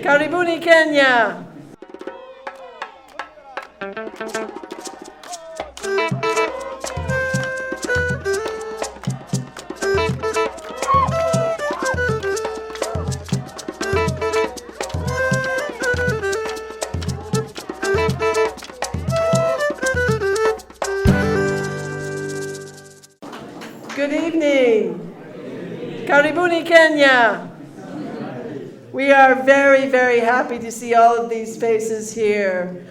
Karibuni Kenya. Good evening. Karibuni Kenya. We are very, very happy to see all of these faces here.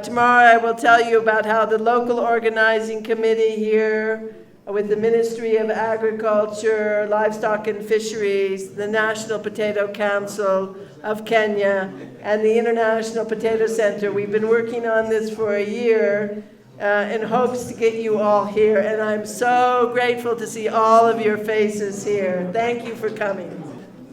Tomorrow I will tell you about how the local organizing committee here with the Ministry of Agriculture, Livestock and Fisheries, the National Potato Council of Kenya, and the International Potato Center. We've been working on this for a year in hopes to get you all here, and I'm so grateful to see all of your faces here. Thank you for coming.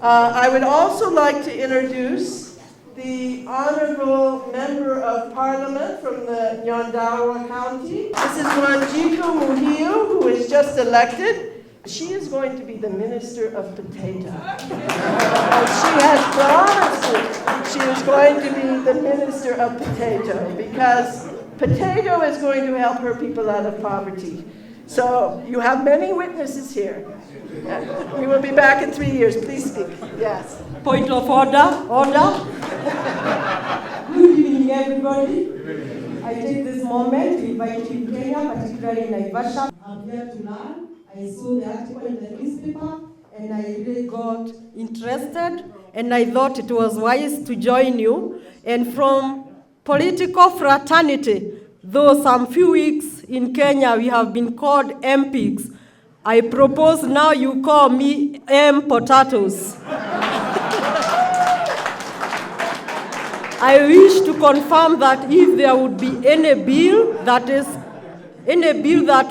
I would also like to introduce the Honorable Member of Parliament from the Nyandarua County. This is Wanjiku Muhiu, who is just elected. She is going to be the Minister of Potato. She has promised it. She is going to be the Minister of Potato because potato is going to help her people out of poverty. So you have many witnesses here. We will be back in 3 years. Please speak. Yes. Point of order. Good evening, everybody. I take this moment to invite you to Kenya, particularly Naivasha. I'm here to learn. I saw the article in the newspaper, and I really got interested, and I thought it was wise to join you. And from political fraternity, though some few weeks in Kenya we have been called MPs, I propose now you call me M Potatoes. I wish to confirm that if there would be any bill that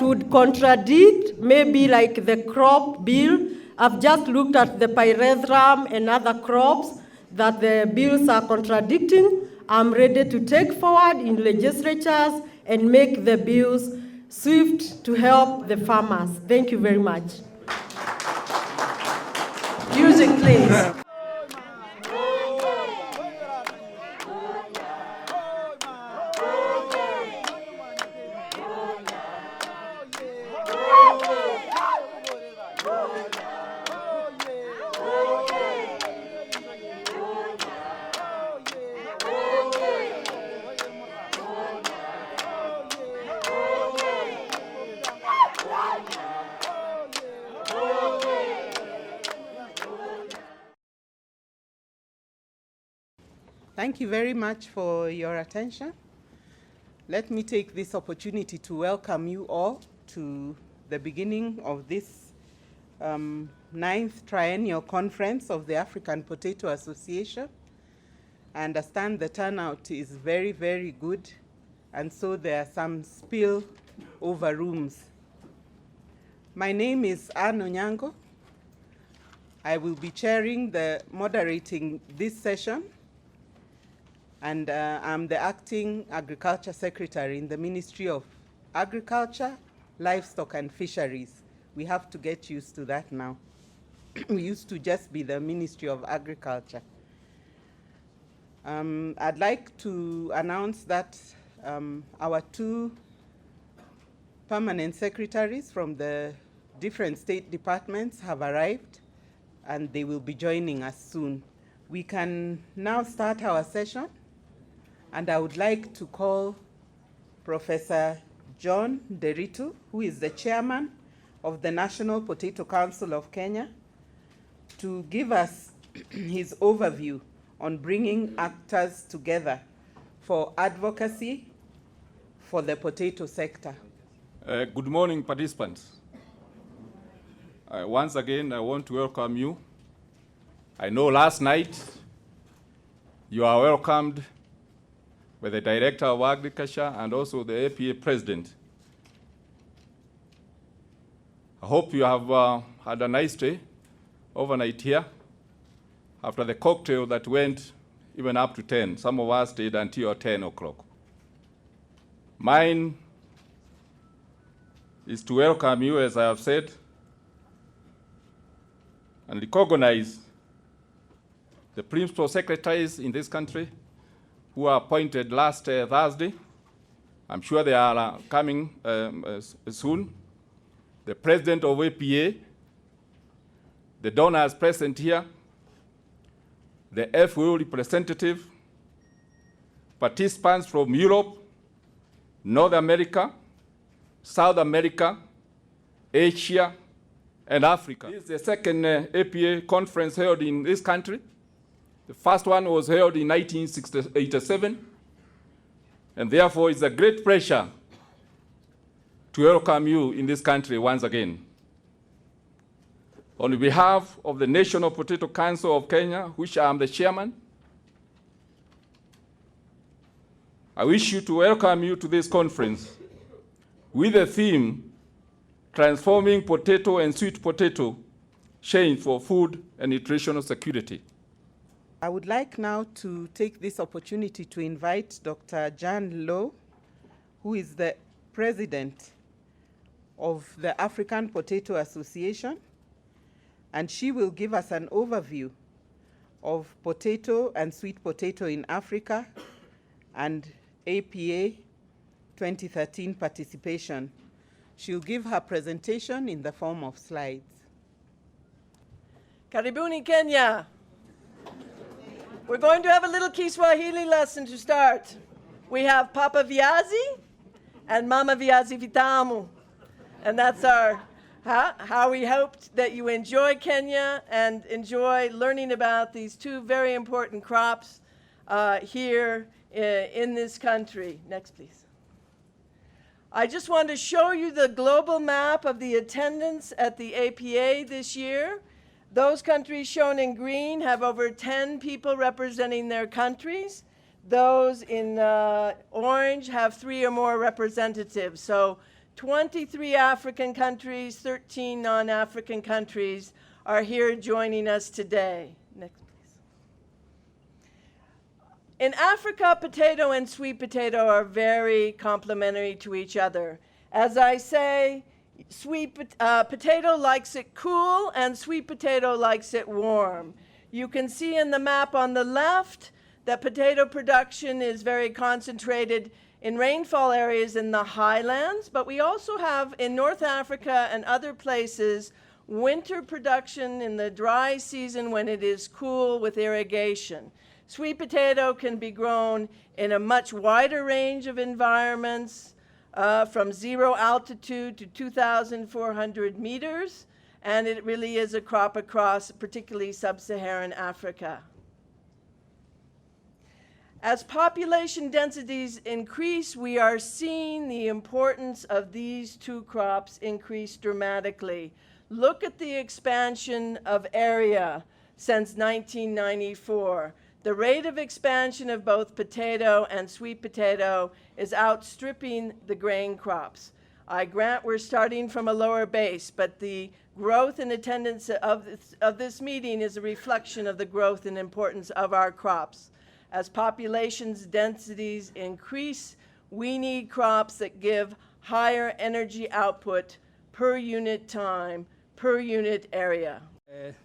would contradict, maybe like the crop bill, I've just looked at the pyrethrum and other crops that the bills are contradicting. I'm ready to take forward in legislatures and make the bills swift to help the farmers. Thank you very much. Music, please. Thank you very much for your attention. Let me take this opportunity to welcome you all to the beginning of this 9th Triennial Conference of the African Potato Association. I understand the turnout is very, very good, and so there are some spill over rooms. My name is Anne Onyango. I will be moderating this session, and I'm the Acting Agriculture Secretary in the Ministry of Agriculture, Livestock and Fisheries. We have to get used to that now. We used to just be the Ministry of Agriculture. I'd like to announce that our two permanent secretaries from the different state departments have arrived, and they will be joining us soon. We can now start our session, and I would like to call Professor John Nderitu, who is the chairman of the National Potato Council of Kenya, to give us his overview on bringing actors together for advocacy for the potato sector. Good morning, participants. Once again, I want to welcome you. I know last night you are welcomed by the Director of Agriculture and also the APA President. I hope you have had a nice day overnight here after the cocktail that went even up to 10. Some of us stayed until 10 o'clock. Mine is to welcome you, as I have said, and recognize the principal secretaries in this country who were appointed last Thursday. I'm sure they are coming soon. The president of APA, the donors present here, the FAO representative, participants from Europe, North America, South America, Asia, and Africa. This is the second APA conference held in this country. The first one was held in 1987, and therefore it's a great pleasure to welcome you in this country once again. On behalf of the National Potato Council of Kenya, which I am the chairman, I wish to welcome you to this conference with the theme, Transforming Potato and Sweet Potato Chain for Food and Nutritional Security. I would like now to take this opportunity to invite Dr. Jan Low, who is the president of the African Potato Association, and she will give us an overview of potato and sweet potato in Africa and APA 2013 participation. She'll give her presentation in the form of slides. Karibuni, Kenya. We're going to have a little Kiswahili lesson to start. We have Papa Viazi and Mama Viazi Vitamu. And that's our how we hoped that you enjoy Kenya and enjoy learning about these two very important crops here in this country. Next, please. I just want to show you the global map of the attendance at the APA this year. Those countries shown in green have over 10 people representing their countries. Those in orange have 3 or more representatives. So 23 African countries, 13 non-African countries are here joining us today. Next, please. In Africa, potato and sweet potato are very complementary to each other. As I say, sweet potato likes it cool and sweet potato likes it warm. You can see in the map on the left that potato production is very concentrated in rainfall areas in the highlands, but we also have in North Africa and other places winter production in the dry season when it is cool with irrigation. Sweet potato can be grown in a much wider range of environments, from 0 altitude to 2,400 meters, and it really is a crop across particularly sub-Saharan Africa. As population densities increase, we are seeing the importance of these two crops increase dramatically. Look at the expansion of area since 1994. The rate of expansion of both potato and sweet potato is outstripping the grain crops. I grant we're starting from a lower base, but the growth and attendance of this meeting is a reflection of the growth and importance of our crops. As population's densities increase, we need crops that give higher energy output per unit time, per unit area.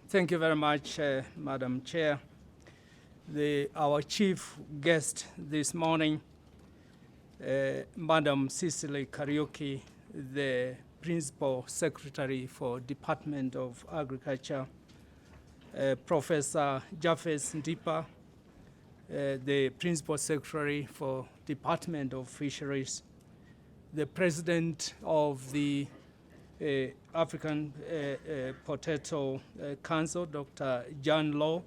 Thank you very much, Madam Chair. Our chief guest this morning, Madam Cicely Kariuki, the Principal Secretary for Department of Agriculture, Professor Japheth Ndipa, the Principal Secretary for Department of Fisheries, the President of the African Potato Council, Dr. Jan Low.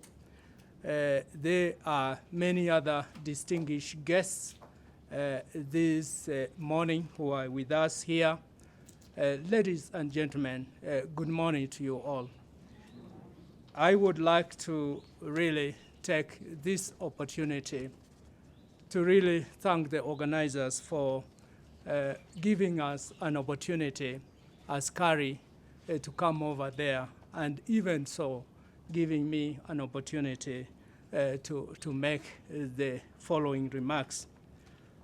There are many other distinguished guests this morning who are with us here. Ladies and gentlemen, good morning to you all. I would like to really take this opportunity to really thank the organizers for giving us an opportunity as Kari to come over there, and even so giving me an opportunity to make the following remarks.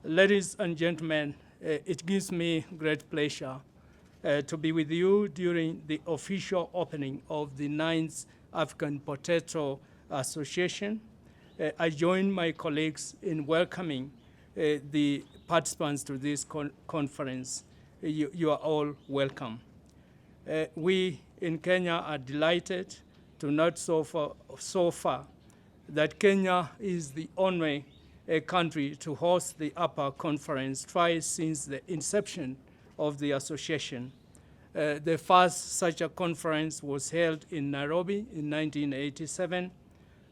Ladies and gentlemen, it gives me great pleasure to be with you during the official opening of the 9th African Potato Association. I join my colleagues in welcoming the participants to this conference. You are all welcome. We in Kenya are delighted to note so far that Kenya is the only country to host the APA conference twice since the inception of the association. The first such a conference was held in Nairobi in 1987.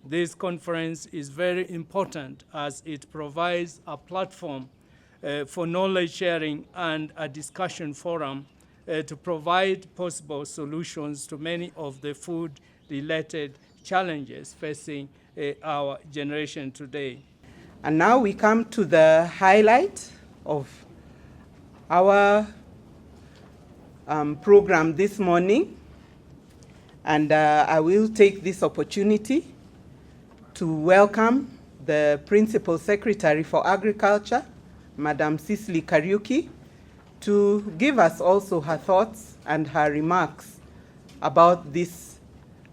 This conference is very important as it provides a platform for knowledge sharing and a discussion forum to provide possible solutions to many of the food-related challenges facing our generation today. And now we come to the highlight of our program this morning. And I will take this opportunity to welcome the Principal Secretary for Agriculture, Madam Cicely Kariuki, to give us also her thoughts and her remarks about this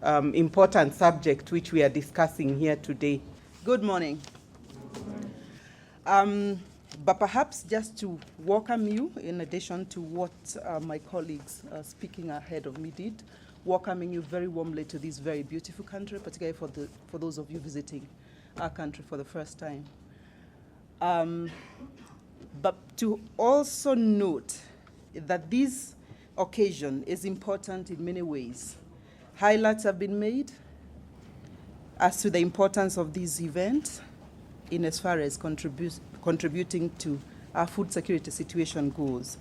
important subject which we are discussing here today. Good morning. But perhaps just to welcome you, in addition to what my colleagues speaking ahead of me did, welcoming you very warmly to this very beautiful country, particularly for those of you visiting our country for the first time. But to also note that this occasion is important in many ways. Highlights have been made as to the importance of this event in as far as contributing to our food security situation goes.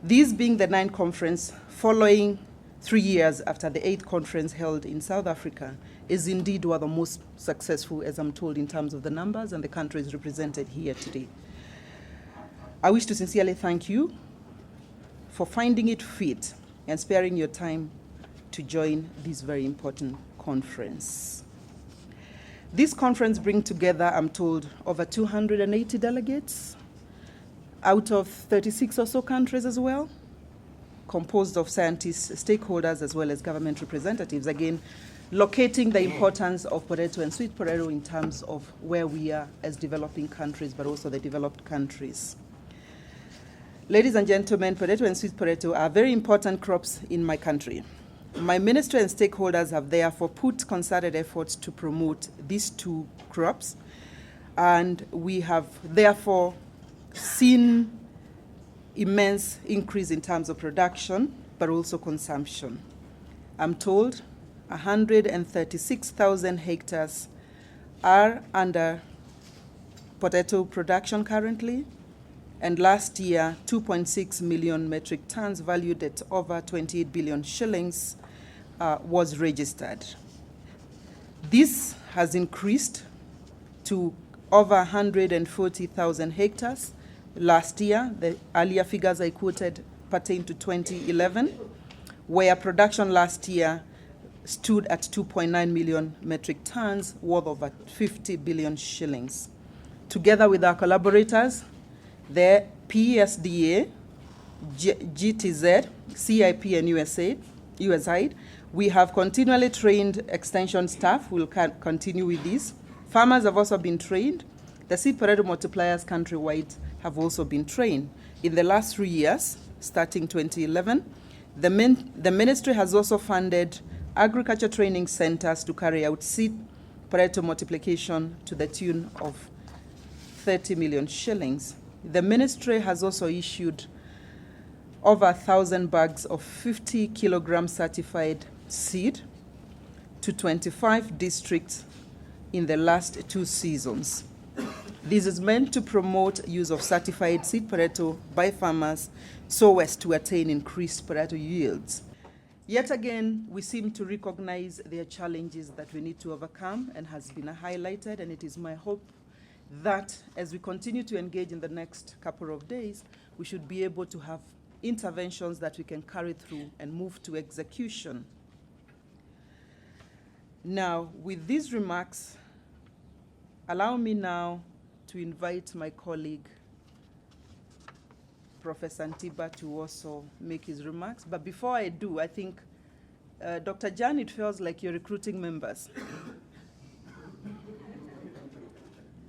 This being the 9th conference following 3 years after the 8th conference held in South Africa is indeed one of the most successful, as I'm told, in terms of the numbers and the countries represented here today. I wish to sincerely thank you for finding it fit and sparing your time to join this very important conference. This conference brings together, I'm told, over 280 delegates out of 36 or so countries as well, composed of scientists, stakeholders, as well as government representatives, again, locating the importance of potato and sweet potato in terms of where we are as developing countries, but also the developed countries. Ladies and gentlemen, potato and sweet potato are very important crops in my country. My ministry and stakeholders have therefore put concerted efforts to promote these two crops, and we have therefore seen immense increase in terms of production, but also consumption. I'm told 136,000 hectares are under potato production currently, and last year 2.6 million metric tons valued at over 28 billion shillings was registered. This has increased to over 140,000 hectares last year. The earlier figures I quoted pertain to 2011, where production last year stood at 2.9 million metric tons, worth over 50 billion shillings. Together with our collaborators, the PSDA, GTZ, CIP, and USAID, we have continually trained extension staff. We'll continue with this. Farmers have also been trained. The seed potato multipliers countrywide have also been trained. In the last 3 years, starting 2011, the ministry has also funded agriculture training centers to carry out seed potato multiplication to the tune of 30 million shillings. The ministry has also issued over 1,000 bags of 50 kilogram certified seed to 25 districts in the last 2 seasons. This is meant to promote use of certified seed potato by farmers so as to attain increased potato yields. Yet again, we seem to recognize there are challenges that we need to overcome and has been highlighted, and it is my hope that as we continue to engage in the next couple of days, we should be able to have interventions that we can carry through and move to execution. Now, with these remarks, allow me now to invite my colleague, Professor Ntiba, to also make his remarks. But before I do, I think, Dr. Jan, it feels like you're recruiting members.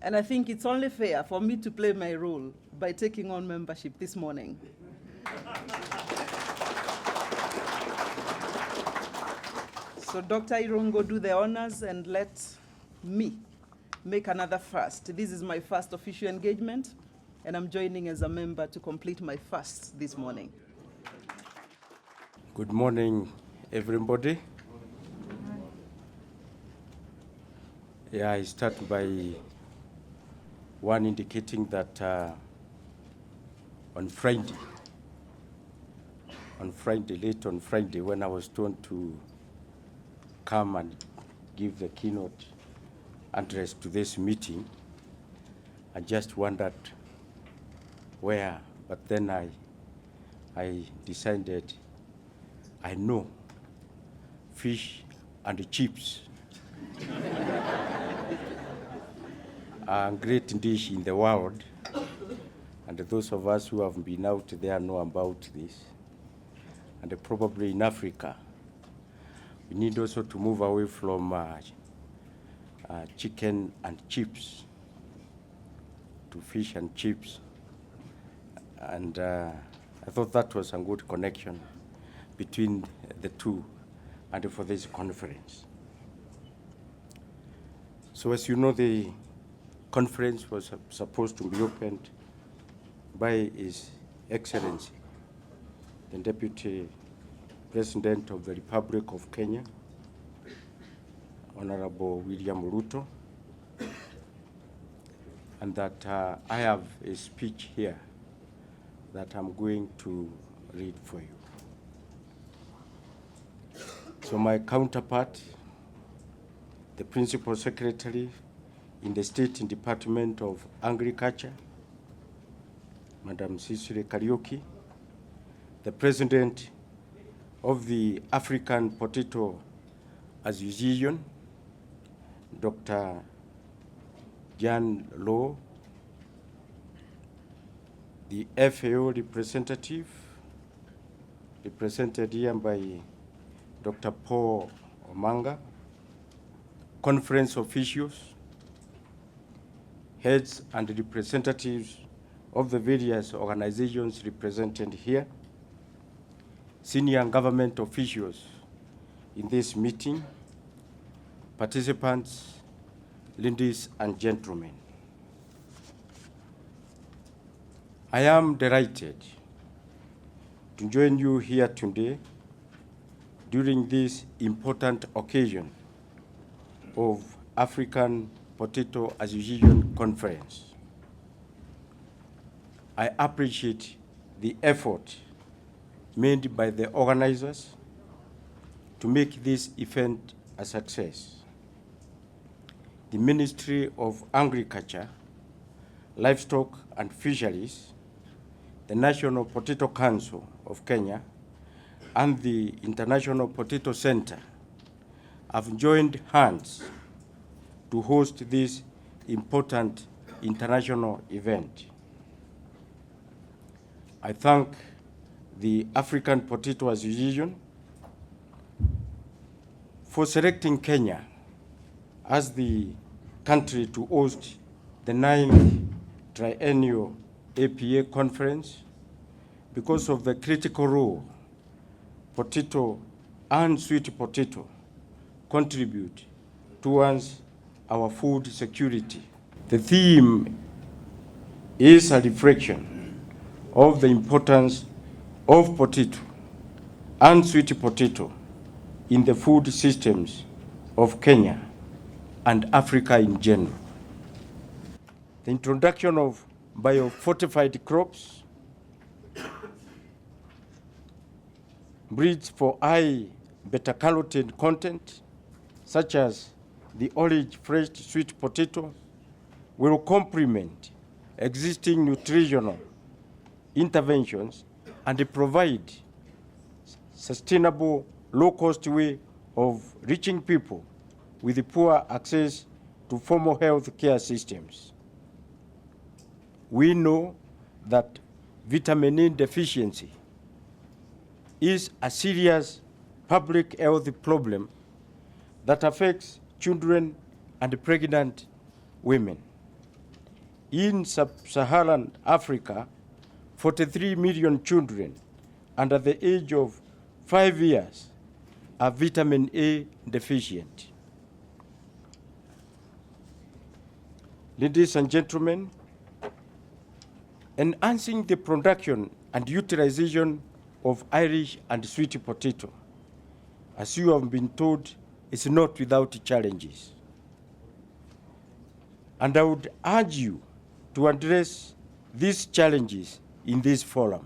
And I think it's only fair for me to play my role by taking on membership this morning. So Dr. Irongo, do the honors and let me make another first. This is my first official engagement, and I'm joining as a member to complete my first this morning. Good morning, everybody. Yeah, I start by one indicating that on Friday, late on Friday, when I was told to come and give the keynote address to this meeting, I just wondered where, but then I decided I know fish and chips are a great dish in the world, and those of us who have been out there know about this. And probably in Africa, we need also to move away from chicken and chips to fish and chips. And I thought that was a good connection between the two and for this conference. So as you know, the conference was supposed to be opened by His Excellency, the Deputy President of the Republic of Kenya, Honorable William Ruto, and that I have a speech here that I'm going to read for you. So my counterpart, the Principal Secretary in the State Department of Agriculture, Madam Cicely Kariuki, the President of the African Potato Association, Dr. Jan Low, the FAO representative, represented here by Dr. Paul Omanga, conference officials, heads and representatives of the various organizations represented here, senior government officials in this meeting, participants, ladies and gentlemen. I am delighted to join you here today during this important occasion of African Potato Association Conference. I appreciate the effort made by the organizers to make this event a success. The Ministry of Agriculture, Livestock and Fisheries, the National Potato Council of Kenya, and the International Potato Center have joined hands to host this important international event. I thank the African Potato Association for selecting Kenya as the country to host the 9th Triennial APA Conference because of the critical role potato and sweet potato contribute towards our food security. The theme is a reflection of the importance of potato and sweet potato in the food systems of Kenya and Africa in general. The introduction of biofortified crops, breeds for high beta-carotene content, such as the orange fresh sweet potato, will complement existing nutritional interventions and provide sustainable, low-cost way of reaching people with poor access to formal health care systems. We know that vitamin E deficiency is a serious public health problem that affects children and pregnant women. in sub-Saharan Africa, 43 million children under the age of 5 years are vitamin A deficient. Ladies and gentlemen, enhancing the production and utilization of Irish and sweet potato, as you have been told, is not without challenges. And I would urge you to address these challenges in this forum.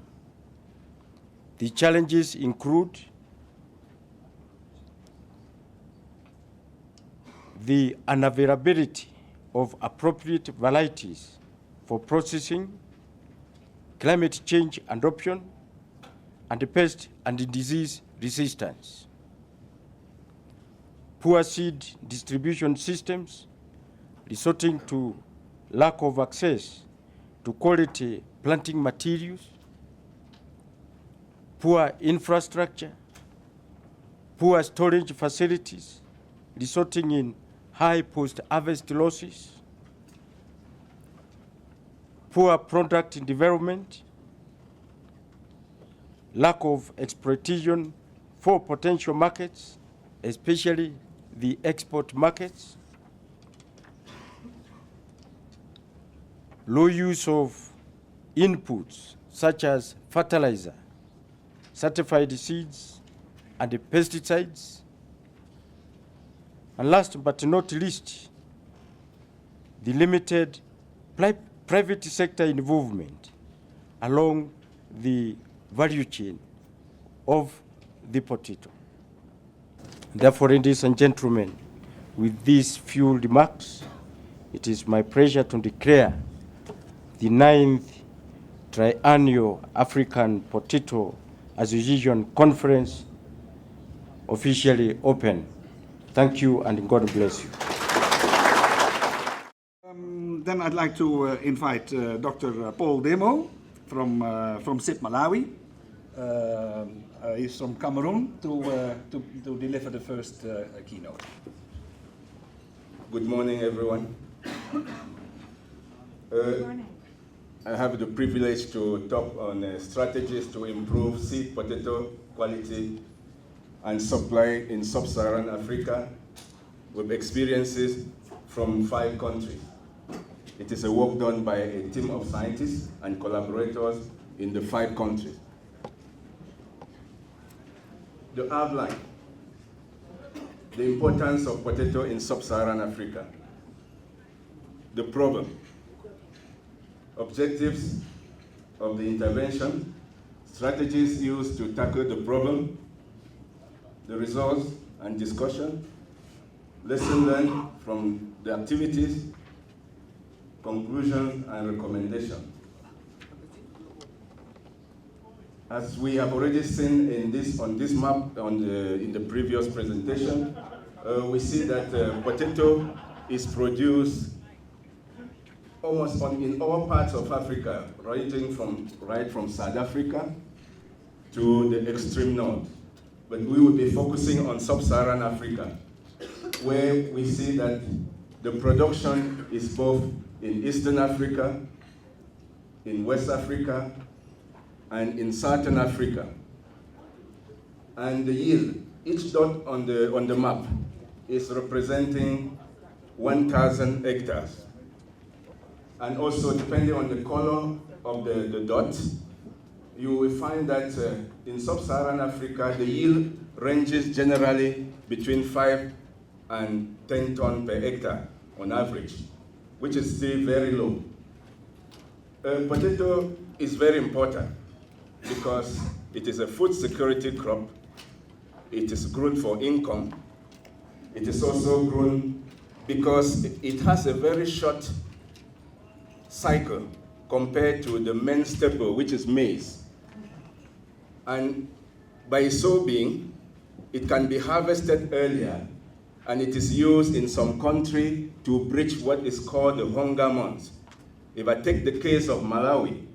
The challenges include the unavailability of appropriate varieties for processing, climate change adoption, and pest and disease resistance. Poor seed distribution systems, resulting to lack of access to quality planting materials, poor infrastructure, poor storage facilities, resulting in high post-harvest losses, poor product development, lack of exploitation for potential markets, especially the export markets, low use of inputs such as fertilizer, certified seeds, and pesticides, and last but not least, the limited private sector involvement along the value chain of the potato. Therefore, ladies and gentlemen, with these few remarks, it is my pleasure to declare the 9th Triennial African Potato Association Conference officially open. Thank you, and God bless you. Then I'd like to invite Dr. Paul Demo from SIP Malawi. He's from Cameroon to deliver the first keynote. Good morning, everyone. Good morning. I have the privilege to talk on strategies to improve seed potato quality and supply in sub-Saharan Africa with experiences from 5 countries. It is a work done by a team of scientists and collaborators in the 5 countries. The outline, the importance of potato in sub-Saharan Africa, the problem, objectives of the intervention, strategies used to tackle the problem, the results and discussion, lessons learned from the activities, conclusions and recommendations. As we have already seen in on this map in the previous presentation, we see that potato is produced almost in all parts of Africa, right from South Africa to the extreme north. But we will be focusing on sub-Saharan Africa, where we see that the production is both in Eastern Africa, in West Africa, and in Southern Africa. And the yield, each dot on the map is representing 1,000 hectares. And also, depending on the color of the dot, you will find that in sub-Saharan Africa, the yield ranges generally between 5 and 10 tons per hectare on average, which is still very low. Potato is very important because it is a food security crop. It is grown for income. It is also grown because it has a very short cycle compared to the main staple, which is maize. And by so being, it can be harvested earlier, and it is used in some country to bridge what is called the hunger months. If I take the case of Malawi,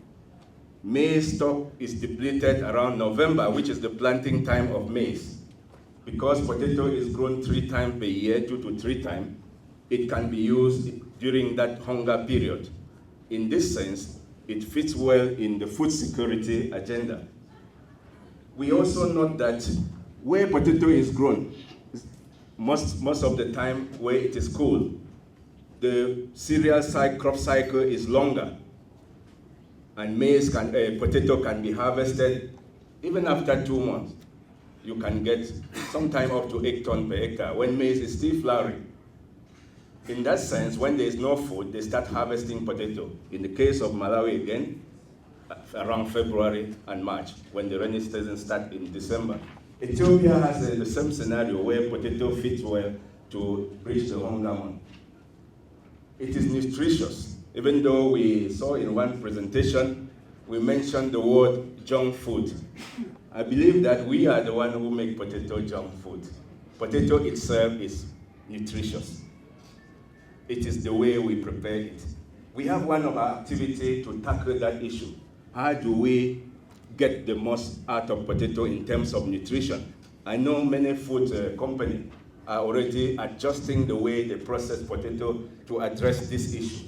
maize stock is depleted around November, which is the planting time of maize. Because potato is grown 3 times per year, 2 to 3 times, it can be used during that hunger period. In this sense, it fits well in the food security agenda. We also note that where potato is grown, most of the time where it is cool, the cereal crop cycle is longer, and potato can be harvested even after 2 months. You can get sometime up to 8 tons per hectare when maize is still flowering. In that sense, when there is no food, they start harvesting potato. In the case of Malawi again, around February and March, when the rainy season starts in December. Ethiopia has the same scenario where potato fits well to reach the hunger month. It is nutritious, even though we saw in one presentation, we mentioned the word junk food. I believe that we are the one who make potato junk food. Potato itself is nutritious. It is the way we prepare it. We have one of our activities to tackle that issue. How do we get the most out of potato in terms of nutrition? I know many food companies are already adjusting the way they process potato to address this issue.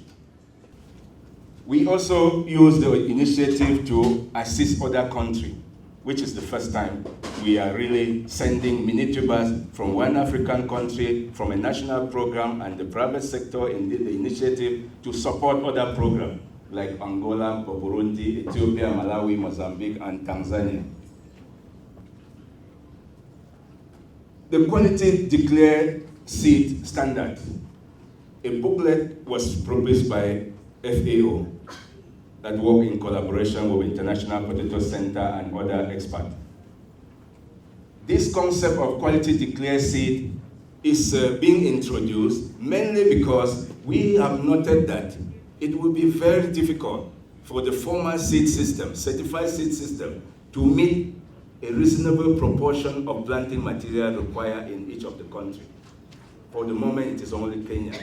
We also use the initiative to assist other countries, which is the first time we are really sending mini tubers from one African country, from a national program and the private sector in the initiative to support other programs like Angola, Burundi, Ethiopia, Malawi, Mozambique, and Tanzania. The quality declared seed standard. A booklet was produced by FAO that work in collaboration with International Potato Center and other experts. This concept of quality declared seed is being introduced mainly because we have noted that it will be very difficult for the formal seed system, certified seed system, to meet a reasonable proportion of planting material required in each of the countries. For the moment, it is only Kenya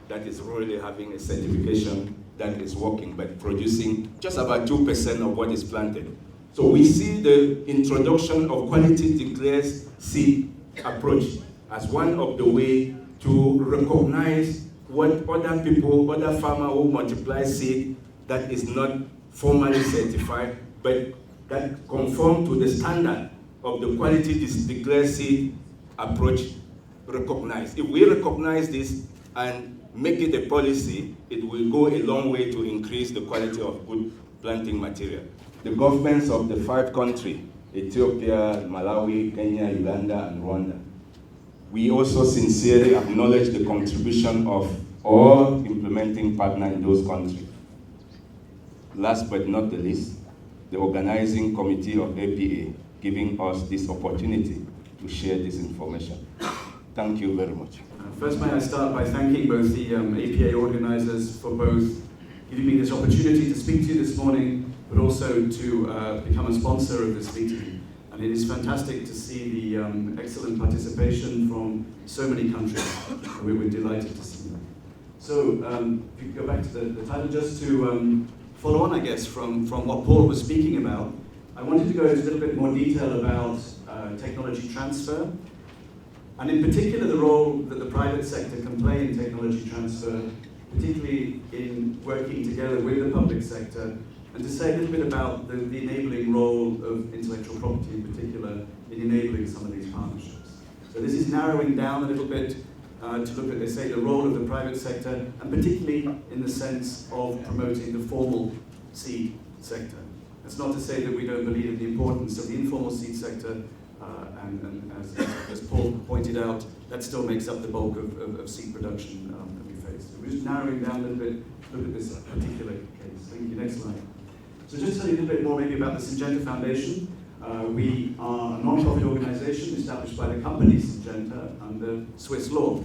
that is really having a certification that is working, but producing just about 2% of what is planted. So we see the introduction of quality declared seed approach as one of the ways to recognize what other people, other farmers who multiply seed that is not formally certified, but that conform to the standard of the quality declared seed approach recognize. If we recognize this and make it a policy, it will go a long way to increase the quality of good planting material. The governments of the 5 countries, Ethiopia, Malawi, Kenya, Uganda, and Rwanda, we also sincerely acknowledge the contribution of all implementing partners in those countries. Last but not the least, the organizing committee of APA, giving us this opportunity to share this information. Thank you very much. First, may I start by thanking both the APA organizers for both giving me this opportunity to speak to you this morning, but also to become a sponsor of this meeting. And it is fantastic to see the excellent participation from so many countries. We're delighted to see them. So, if you go back to the title, just to follow on, I guess, from what Paul was speaking about, I wanted to go into a little bit more detail about technology transfer, and in particular the role that the private sector can play in technology transfer, particularly in working together with the public sector, and to say a little bit about the enabling role of intellectual property in particular in enabling some of these partnerships. So this is narrowing down a little bit to look at, they say, the role of the private sector, and particularly in the sense of promoting the formal seed sector. That's not to say that we don't believe in the importance of the informal seed sector, and as Paul pointed out, that still makes up the bulk of seed production that we face. So we're just narrowing down a little bit, look at this particular case. Thank you. Next slide. So just tell you a little bit more maybe about the Syngenta Foundation. We are a non-profit organization established by the company Syngenta under Swiss law.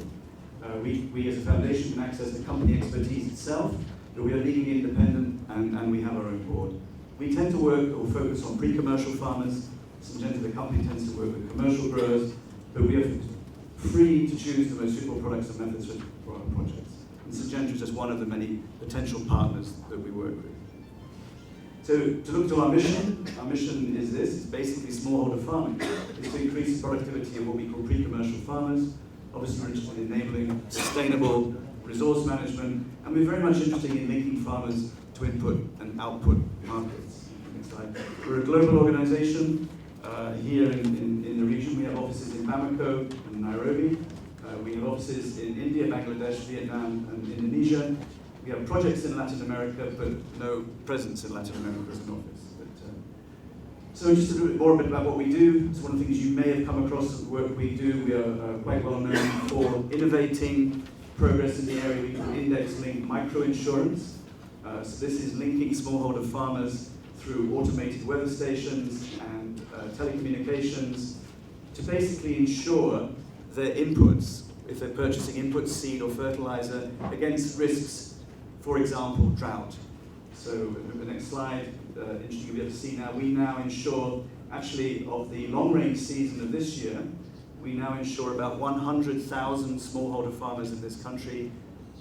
We as a foundation can access the company expertise itself, but we are legally independent and we have our own board. We tend to work or focus on pre-commercial farmers. Syngenta, the company, tends to work with commercial growers, but we are free to choose the most suitable products and methods for our projects. And Syngenta is just one of the many potential partners that we work with. So to look to our mission is this: it's basically smallholder farming. It's to increase the productivity of what we call pre-commercial farmers. Obviously, we're interested in enabling sustainable resource management, and we're very much interested in linking farmers to input and output markets. Next slide. We're a global organization here in the region. We have offices in Bamako and Nairobi. We have offices in India, Bangladesh, Vietnam, and Indonesia. We have projects in Latin America, but no presence in Latin America as an office. So just a little bit more about what we do. It's one of the things you may have come across of the work we do. We are quite well known for innovating progress in the area we call index-linked microinsurance. So this is linking smallholder farmers through automated weather stations and telecommunications to basically ensure their inputs, if they're purchasing inputs, seed or fertilizer, against risks, for example, drought. So the next slide, interesting you'll be able to see now, we now insure, actually of the long-range season of this year, we now insure about 100,000 smallholder farmers in this country,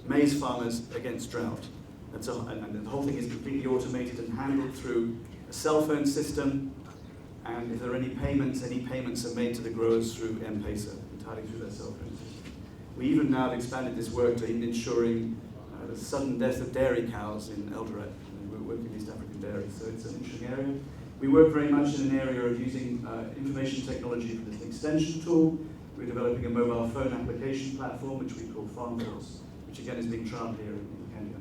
maize farmers, against drought. And the whole thing is completely automated and handled through a cell phone system, and if there are any payments are made to the growers through M-Pesa, entirely through their cell phone system. We even now have expanded this work to ensuring the sudden death of dairy cows in Eldoret. We're working in East African dairy, so it's an interesting area. We work very much in an area of using information technology for this extension tool. We're developing a mobile phone application platform, which we call FarmForce, which again is being trialed here in Kenya.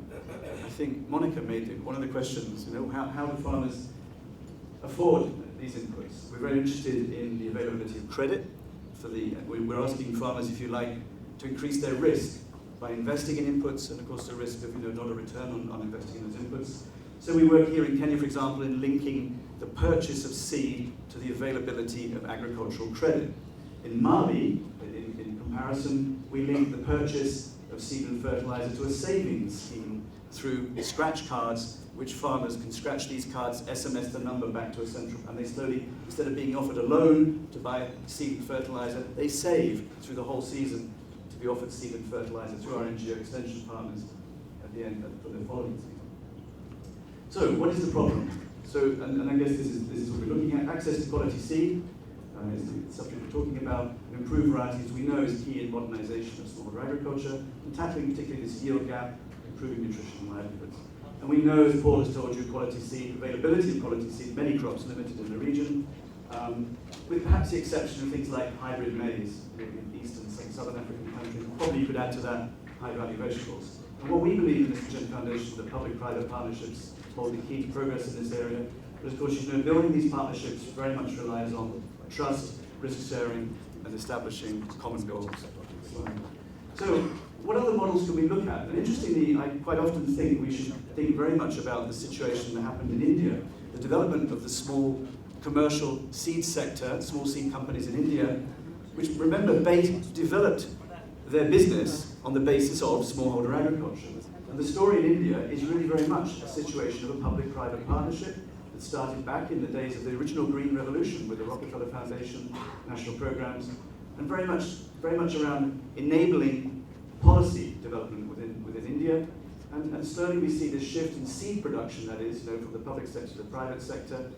I think Monica made it one of the questions, how do farmers afford these inputs? We're very interested in the availability of credit. We're asking farmers, if you like, to increase their risk by investing in inputs, and of course the risk of not a return on investing in those inputs. So we work here in Kenya, for example, in linking the purchase of seed to the availability of agricultural credit. In Mali, in comparison, we link the purchase of seed and fertilizer to a savings scheme through scratch cards, which farmers can scratch these cards, SMS the number back to a central, and they slowly, instead of being offered a loan to buy seed and fertilizer, they save through the whole season to be offered seed and fertilizer through our NGO extension partners at the end for the following season. So, what is the problem? So, and I guess this is what we're looking at. Access to quality seed is the subject we're talking about. And improved varieties we know is key in modernization of smallholder agriculture, and tackling particularly this yield gap, improving nutrition and livelihoods. And we know, as Paul has told you, quality seed, availability of quality seed, many crops limited in the region, with perhaps the exception of things like hybrid maize in eastern and southern African countries. Probably you could add to that high-value vegetables. And what we believe in this Gen Foundation, the public-private partnerships hold the key to progress in this area. But of course, building these partnerships very much relies on trust, risk-sharing, and establishing common goals. So, what other models can we look at? And interestingly, I quite often think we should think very much about the situation that happened in India, the development of the small commercial seed sector, small seed companies in India, which, remember, developed their business on the basis of smallholder agriculture. And the story in India is really very much a situation of a public-private partnership that started back in the days of the original Green Revolution with the Rockefeller Foundation, national programs, and very much around enabling policy development within India. And slowly we see this shift in seed production, that is, from the public sector to the private sector,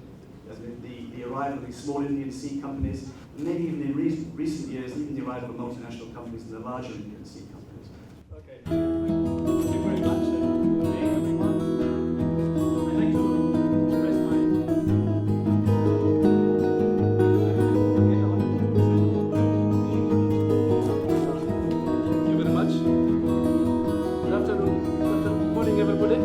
the arrival of these small Indian seed companies, and maybe even in recent years, even the arrival of multinational companies and the larger Indian seed companies. Okay. Thank you very much. Everyone. I'd like to express Thank you very much. Good afternoon. Good morning, everybody.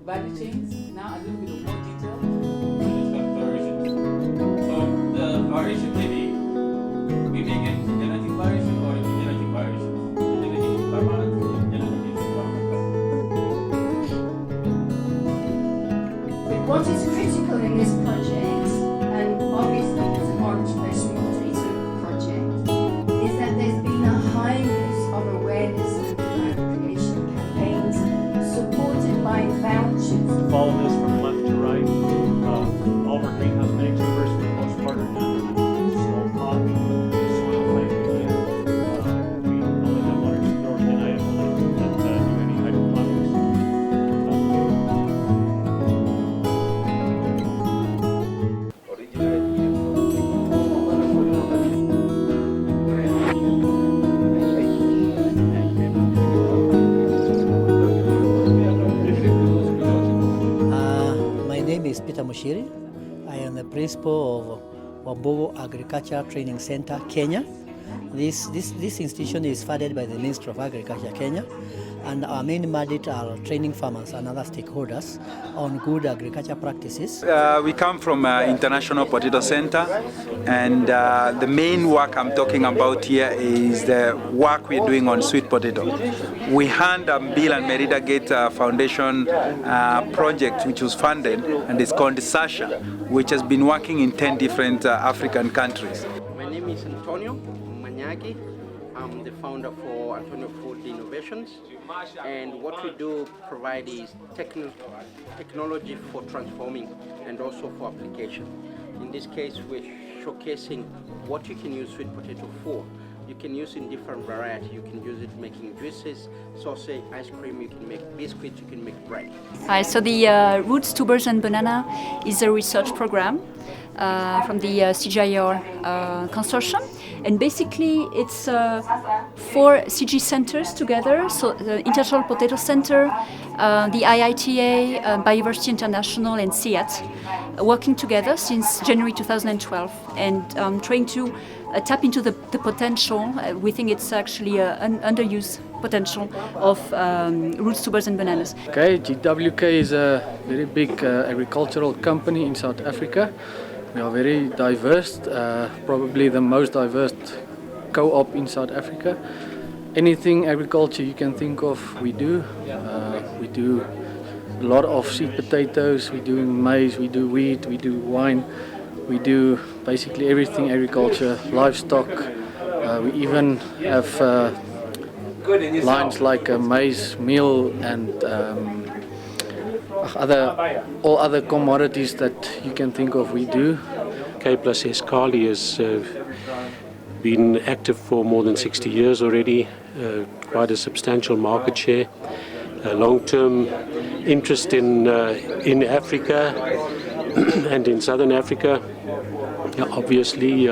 Value chains. Now a little bit of more detail. So the variation may be, we may get genetic variation or genetic variation. Genetic is permanent, genetic is permanent. What is critical in this project, and obviously it's an art principal of Wambogo Agriculture Training Center, Kenya. This institution is funded by the Ministry of Agriculture, Kenya, and our main mandate are training farmers and other stakeholders on good agriculture practices. We come from International Potato Center, and the main work I'm talking about here is the work we're doing on sweet potato. We hand Bill and Melinda Gates Foundation project which was funded, and it's called Sasha, which has been working in 10 different African countries. My name is Antonio Manyagi. I'm the founder for Antonio Food Innovations, and what we do provide is technology for transforming and also for application. In this case, we're showcasing what you can use sweet potato for. You can use in different variety. You can use it making juices, sausage, ice cream. You can make biscuits. You can make bread. Hi. So the Roots, Tubers and Banana is a research program from the CGIAR consortium, and basically it's 4 CG centers together. So the International Potato Center, the IITA, Biodiversity International, and SEAT, working together since January 2012, and trying to tap into the potential. We think it's actually an underused potential of roots, tubers and bananas. Okay, GWK is a very big agricultural company in South Africa. We are very diverse, probably the most diverse co-op in South Africa. Anything agriculture you can think of, we do. We do a lot of sweet potatoes, we do maize, we do wheat, we do wine. We do basically everything agriculture, livestock. We even have lines like maize meal and all other commodities that you can think of, we do. K+S Kali has been active for more than 60 years already, quite a substantial market share, long-term interest in Africa and in Southern Africa. Obviously,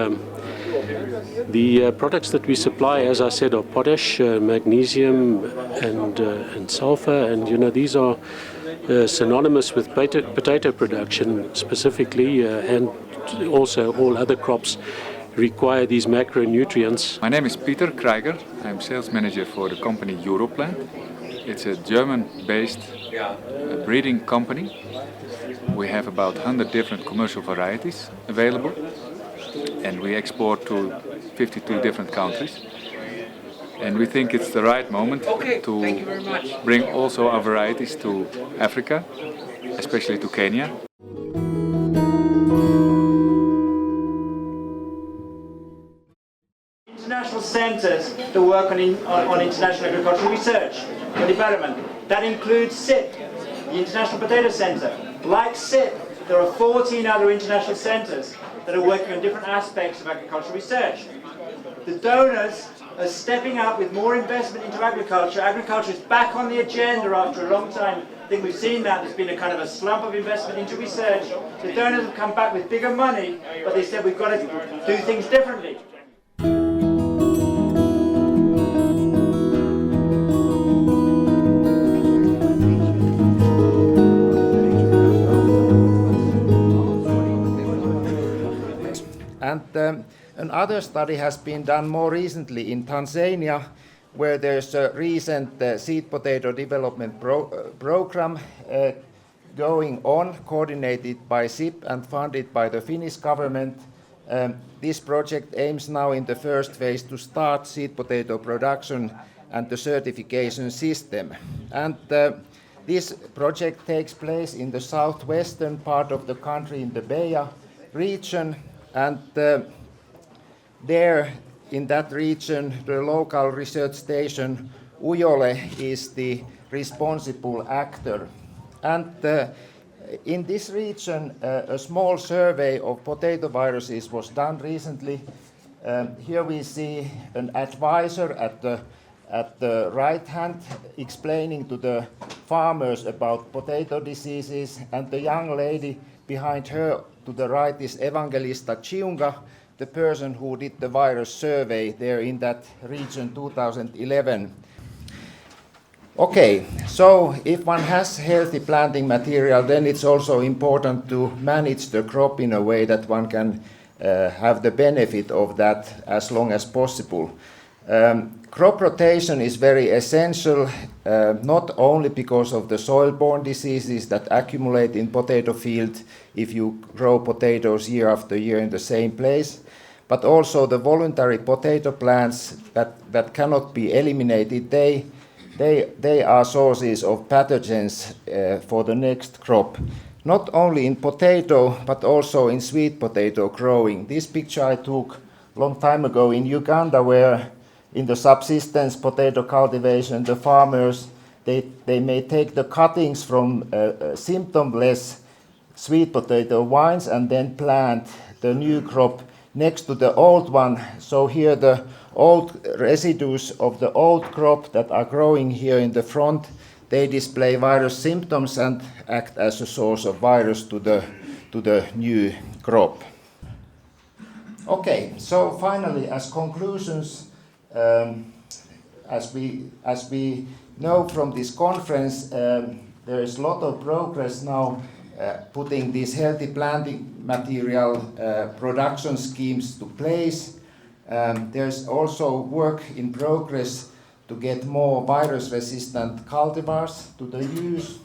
the products that we supply, as I said, are potash, magnesium, and sulfur, and these are synonymous with potato production specifically, and also all other crops require these macronutrients. My name is Peter Kreiger. I'm sales manager for the company Europlant. It's a German-based breeding company. We have about 100 different commercial varieties available, and we export to 52 different countries. And we think it's the right moment to bring also our varieties to Africa, especially to Kenya. International centres that work on international agricultural research and development. That includes CIP, the International Potato Centre. Like CIP, there are 14 other international centres that are working on different aspects of agricultural research. The donors are stepping up with more investment into agriculture. Agriculture is back on the agenda after a long time. I think we've seen that. There's been a kind of a slump of investment into research. The donors have come back with bigger money, but they said we've got to do things differently. And another study has been done more recently in Tanzania, where there's a recent seed potato development program going on, coordinated by SIP and funded by the Finnish government. This project aims now in the first phase to start seed potato production and the certification system. And this project takes place in the southwestern part of the country in the Beja region. And there, in that region, the local research station Ujole is the responsible actor. And in this region, a small survey of potato viruses was done recently. Here we see an advisor at the right hand explaining to the farmers about potato diseases, and the young lady behind her to the right is Evangelista Chiunga, the person who did the virus survey there in that region 2011. Okay, so if one has healthy planting material, then it's also important to manage the crop in a way that one can have the benefit of that as long as possible. Crop rotation is very essential, not only because of the soil-borne diseases that accumulate in potato field if you grow potatoes year after year in the same place, but also the voluntary potato plants that cannot be eliminated. They are sources of pathogens for the next crop, not only in potato, but also in sweet potato growing. This picture I took a long time ago in Uganda, where in the subsistence potato cultivation, the farmers, they may take the cuttings from symptomless sweet potato vines and then plant the new crop next to the old one. So here the old residues of the old crop that are growing here in the front, they display virus symptoms and act as a source of virus to the new crop. Okay, so finally, as conclusions, as we know from this conference, there is a lot of progress now putting these healthy planting material production schemes to place. There's also work in progress to get more virus-resistant cultivars to the use.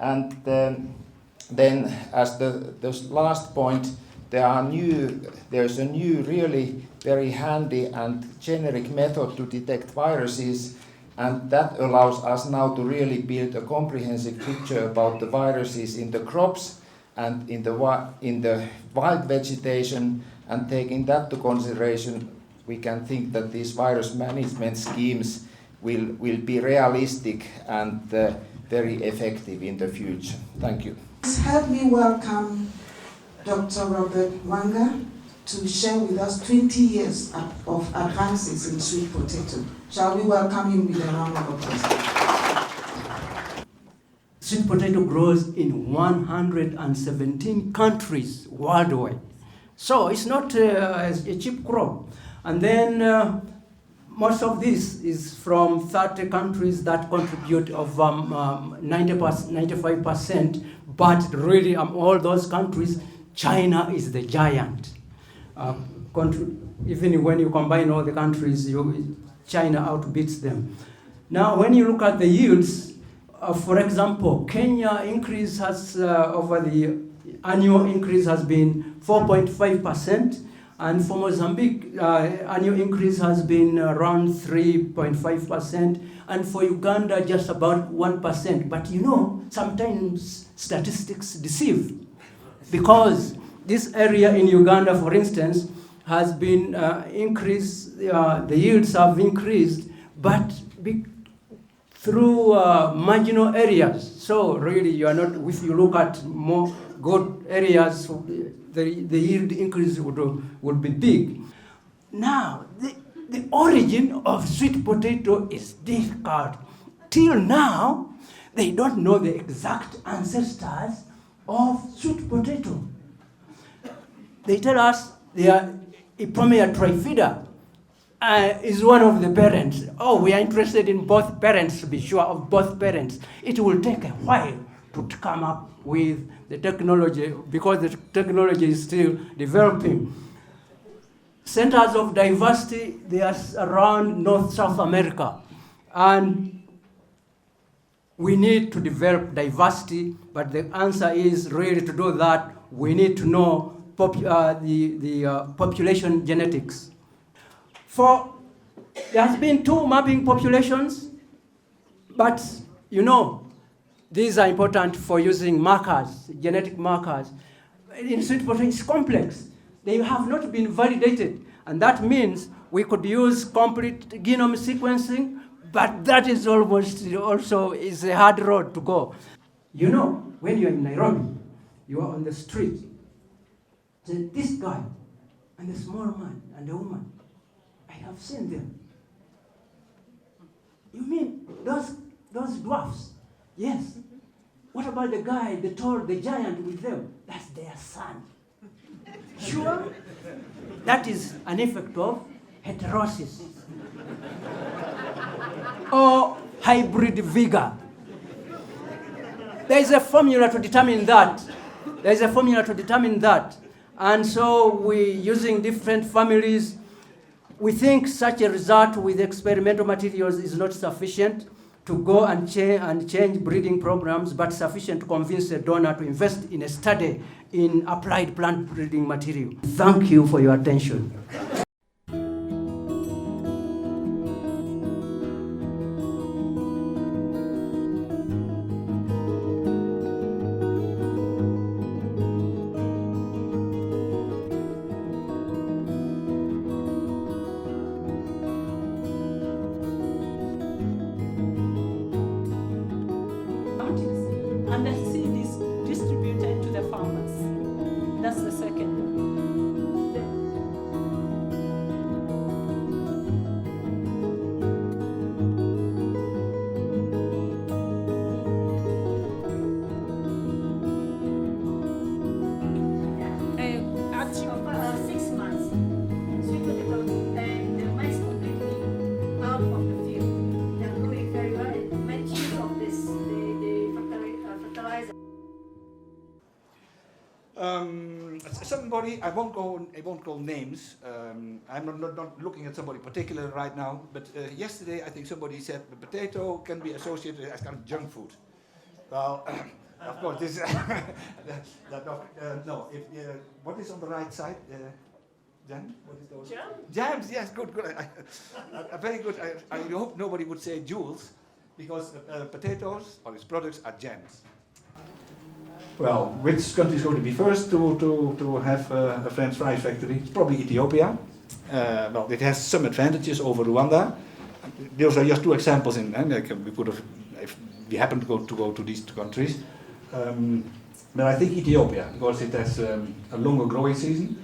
And then as the last point, there's a new really very handy and generic method to detect viruses, and that allows us now to really build a comprehensive picture about the viruses in the crops and in the wild vegetation, and taking that to consideration, we can think that these virus management schemes will be realistic and very effective in the future. Thank you. Help me welcome Dr. Robert Wanga to share with us 20 years of advances in sweet potato. Shall we welcome him with a round of applause? Sweet potato grows in 117 countries worldwide. So it's not a cheap crop. And then most of this is from 30 countries that contribute of 95%, but really all those countries, China is the giant. Even when you combine all the countries, China outbids them. Now, when you look at the yields, for example, Kenya increase has, over the annual increase has been 4.5%, and for Mozambique, annual increase has been around 3.5%, and for Uganda, just about 1%. But you know, sometimes statistics deceive, because this area in Uganda, for instance, has been increased, the yields have increased, but through marginal areas. So really, you are not, if you look at more good areas, the yield increase would be big. Now, the origin of sweet potato is difficult. Till now, they don't know the exact ancestors of sweet potato. They tell us they are Ipomea trifida is one of the parents. Oh, we are interested in both parents, to be sure of both parents. It will take a while to come up with the technology, because the technology is still developing. Centers of diversity, they are around North-South America. And we need to develop diversity, but the answer is really to do that, we need to know population genetics. There has been 2 mapping populations, but you know, these are important for using markers, genetic markers. In sweet potato, it's complex. They have not been validated, and that means we could use complete genome sequencing, but that is almost also is a hard road to go. You know, when you're in Nairobi, you are on the street, this guy and a small man and a woman, I have seen them. You mean those dwarfs? Yes. What about the guy, the tall, the giant with them? That's their son. Sure? That is an effect of heterosis. Or hybrid vigor. There is a formula to determine that. And so we, using different families, we think such a result with experimental materials is not sufficient to go and change breeding programs, but sufficient to convince a donor to invest in a study in applied plant breeding material. Thank you for your attention. And the seed is distributed to the farmers. That's the second. At 6 months, sweet potato and the mice completely out of the field. They're growing very well. It makes use of this, the fertilizer. Somebody, I won't call names. I'm not looking at somebody particular right now. But yesterday, I think somebody said the potato can be associated as kind of junk food. Well, of course, this. No. What is on the right side? Jam? What is those? Jams. Yes, good. Very good. I hope nobody would say jewels, because potatoes or its products are jams. Well, which country is going to be first to have a French fry factory? It's probably Ethiopia. Well, it has some advantages over Rwanda. Those are just two examples. We could have, if we happen to go to these two countries. But I think Ethiopia, because it has a longer growing season.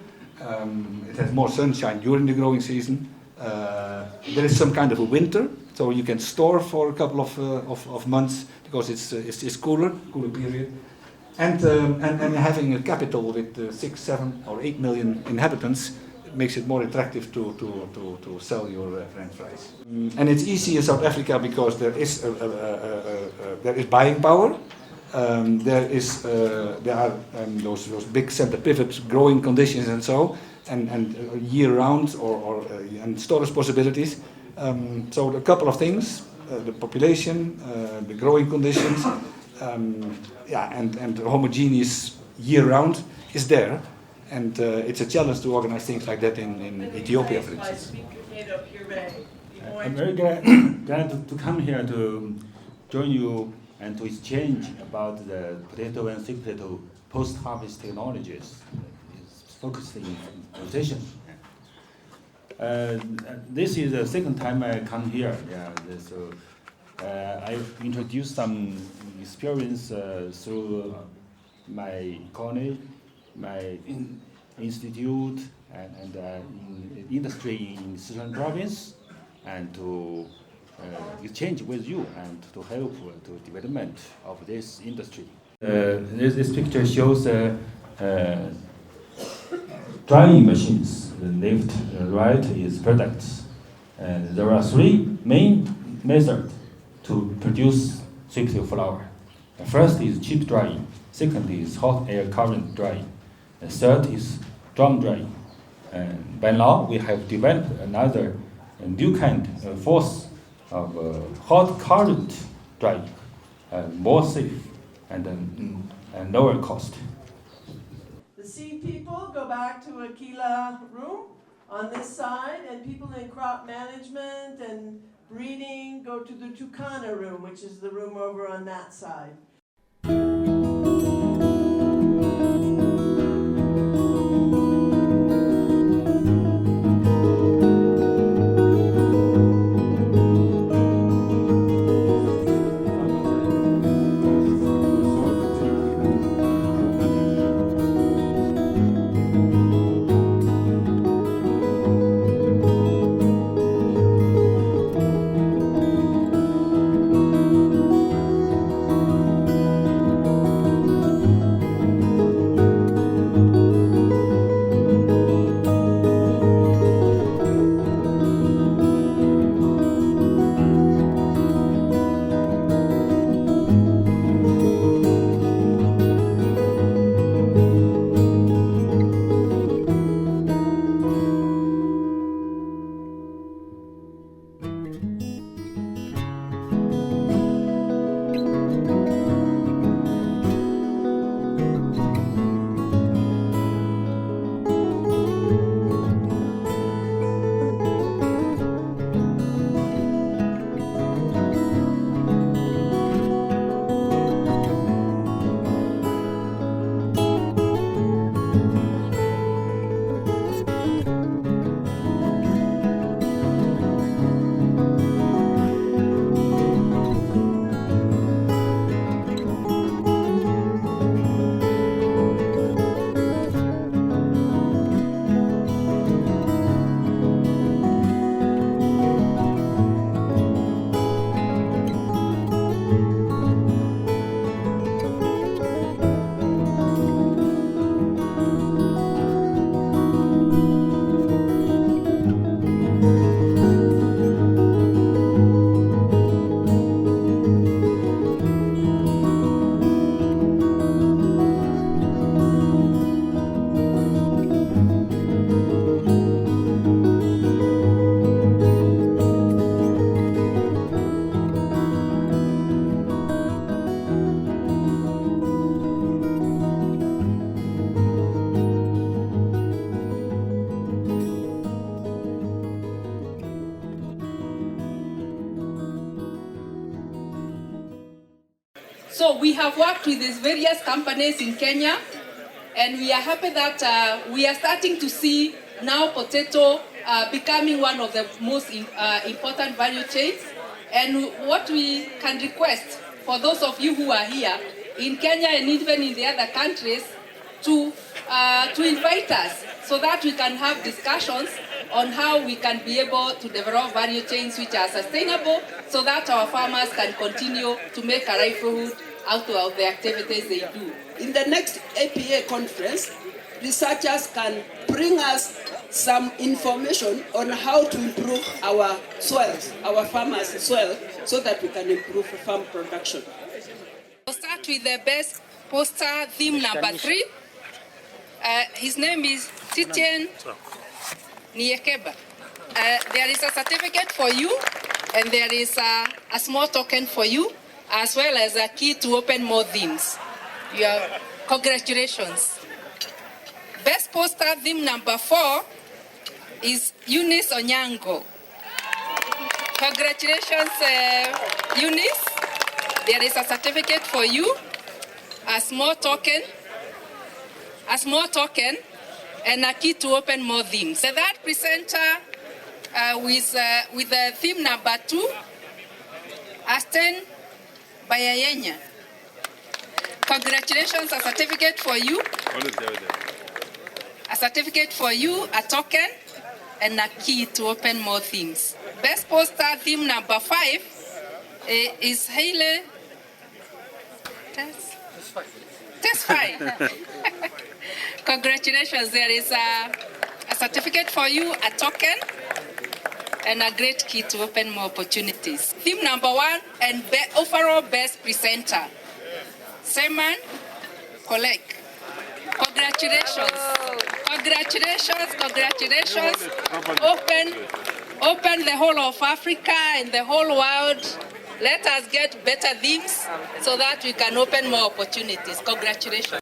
It has more sunshine during the growing season. There is some kind of a winter, so you can store for a couple of months because it's cooler period. And having a capital with 6, 7, or 8 million inhabitants makes it more attractive to sell your French fries. And it's easy in South Africa because there is buying power. There are those big center pivot growing conditions and so, and year round and storage possibilities. So a couple of things: the population, the growing conditions. And homogeneous year-round is there, and it's a challenge to organize things like that in Ethiopia, for instance. I'm very glad to come here to join you and to exchange about the potato and sweet potato post-harvest technologies. It's focused in nutrition. This is the second time I come here. So I've introduced some experience through my college, my institute, and industry in Sichuan province, and to exchange with you and to help to development of this industry. This picture shows drying machines. The left, right is products. And there are three main methods to produce sweet potato flour. The first is chip drying. Second is hot air current drying. The third is drum drying. And by now we have developed another new kind, fourth of hot current drying, more safe and lower cost. The seed people go back to Aquila room on this side, and people in crop management and breeding go to the Tukana room, which is the room over on that side. So we have worked with these various companies in Kenya, and we are happy that we are starting to see now potato becoming one of the most important value chains. And what we can request for those of you who are here in Kenya and even in the other countries to invite us so that we can have discussions on how we can be able to develop value chains which are sustainable so that our farmers can continue to make a livelihood out of the activities they do. In the next APA conference, researchers can bring us some information on how to improve our soils, our farmers' soil, so that we can improve farm production. We'll start with the best poster theme number 3. His name is Titian Niekeba. There is a certificate for you, and there is a small token for you, as well as a key to open more themes. Congratulations. Best poster theme number 4 is Eunice Onyango. Congratulations, Eunice. There is a certificate for you, a small token, and a key to open more themes. The third presenter with the theme number 2, Asten Bayayenya. Congratulations, a certificate for you. A certificate for you, a token, and a key to open more themes. Best poster theme number 5 is Haile Tesfaye. Congratulations, there is a certificate for you, a token, and a great key to open more opportunities. Theme number 1 and overall best presenter, Seman Kolek. Congratulations. Congratulations, congratulations. Open the whole of Africa and the whole world. Let us get better themes so that we can open more opportunities. Congratulations.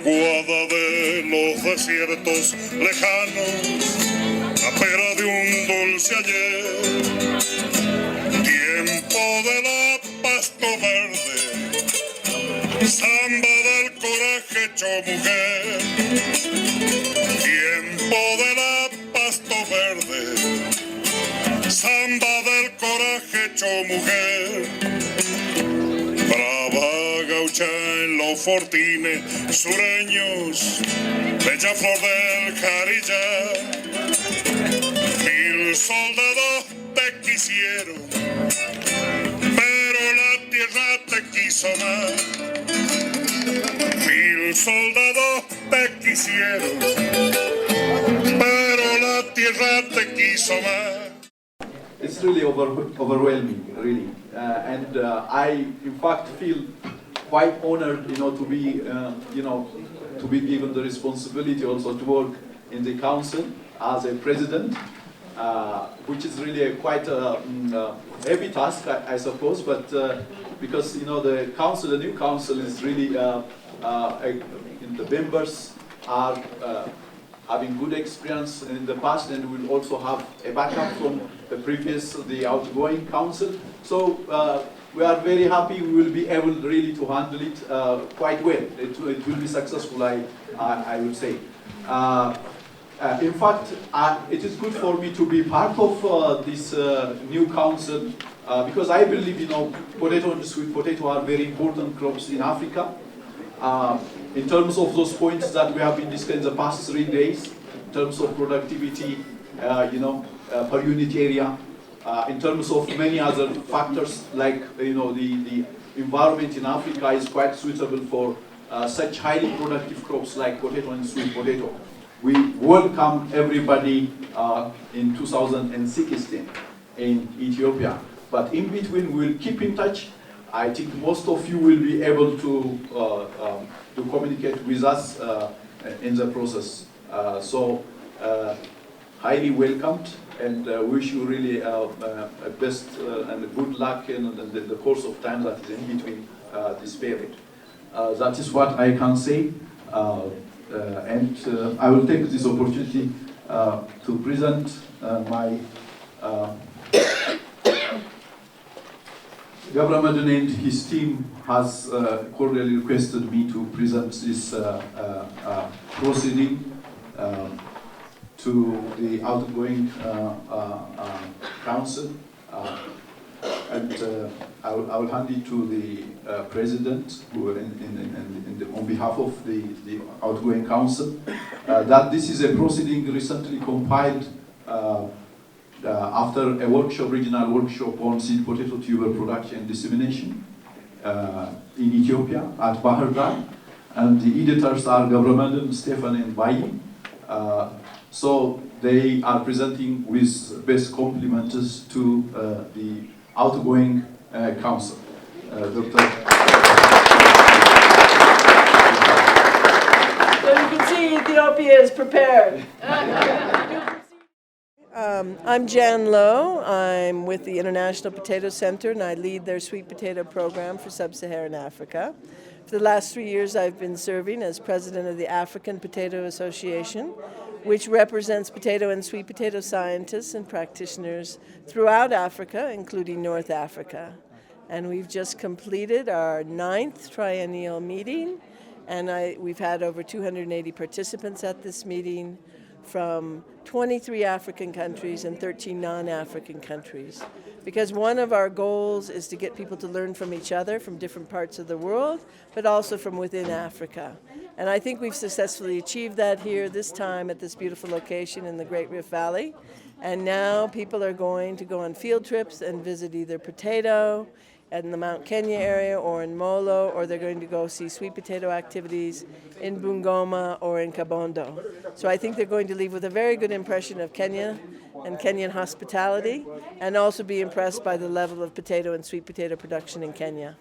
Aguada de los desiertos lejanos, la pera de un dulce ayer, tiempo de la pasto verde, samba del coraje hecho mujer, tiempo de la pasto verde, samba del coraje hecho mujer, brava gaucha en los fortines sureños, bella flor del Jarillar, 1000 soldados te quisieron, pero la tierra te quiso más. 1000 soldados te quisieron, pero la tierra te quiso más. It's really overwhelming, really, and I, in fact, feel quite honored, to be, to be given the responsibility also to work in the council as a president, which is really quite a heavy task, I suppose. But because the council, the new council, is really the members are having good experience in the past, and we'll also have a backup from the outgoing council. So we are very happy we will be able really to handle it quite well. It will be successful, I would say. In fact, it is good for me to be part of this new council because I believe, potato and sweet potato are very important crops in Africa. In terms of those points that we have been discussing the past 3 days, in terms of productivity, per unit area, in terms of many other factors like, the environment in Africa is quite suitable for such highly productive crops like potato and sweet potato. We welcome everybody in 2016 in Ethiopia, but in between we'll keep in touch. I think most of you will be able to communicate with us in the process. So highly welcomed, and wish you really best and good luck in the course of time that is in between this period. That is what I can say, and I will take this opportunity to present my Governor and his team has cordially requested me to present this proceeding to the outgoing council, and I will hand it to the president, who on behalf of the outgoing council, that this is a proceeding recently compiled after a regional workshop on seed potato tuber production and dissemination in Ethiopia at Bahar Dar, and the editors are Gabramadan, Stefan, and Bayi. So they are presenting with best compliments to the outgoing council. Dr. So you can see Ethiopia is prepared. I'm Jan Lowe. I'm with the International Potato Center, and I lead their sweet potato program for sub-Saharan Africa. For the last 3 years, I've been serving as president of the African Potato Association, which represents potato and sweet potato scientists and practitioners throughout Africa, including North Africa. And we've just completed our 9th Triennial meeting, and we've had over 280 participants at this meeting from 23 African countries and 13 non-African countries. Because one of our goals is to get people to learn from each other from different parts of the world, but also from within Africa. And I think we've successfully achieved that here this time at this beautiful location in the Great Rift Valley. And now people are going to go on field trips and visit either potato in the Mount Kenya area or in Molo, or they're going to go see sweet potato activities in Bungoma or in Kabondo. So I think they're going to leave with a very good impression of Kenya and Kenyan hospitality, and also be impressed by the level of potato and sweet potato production in Kenya.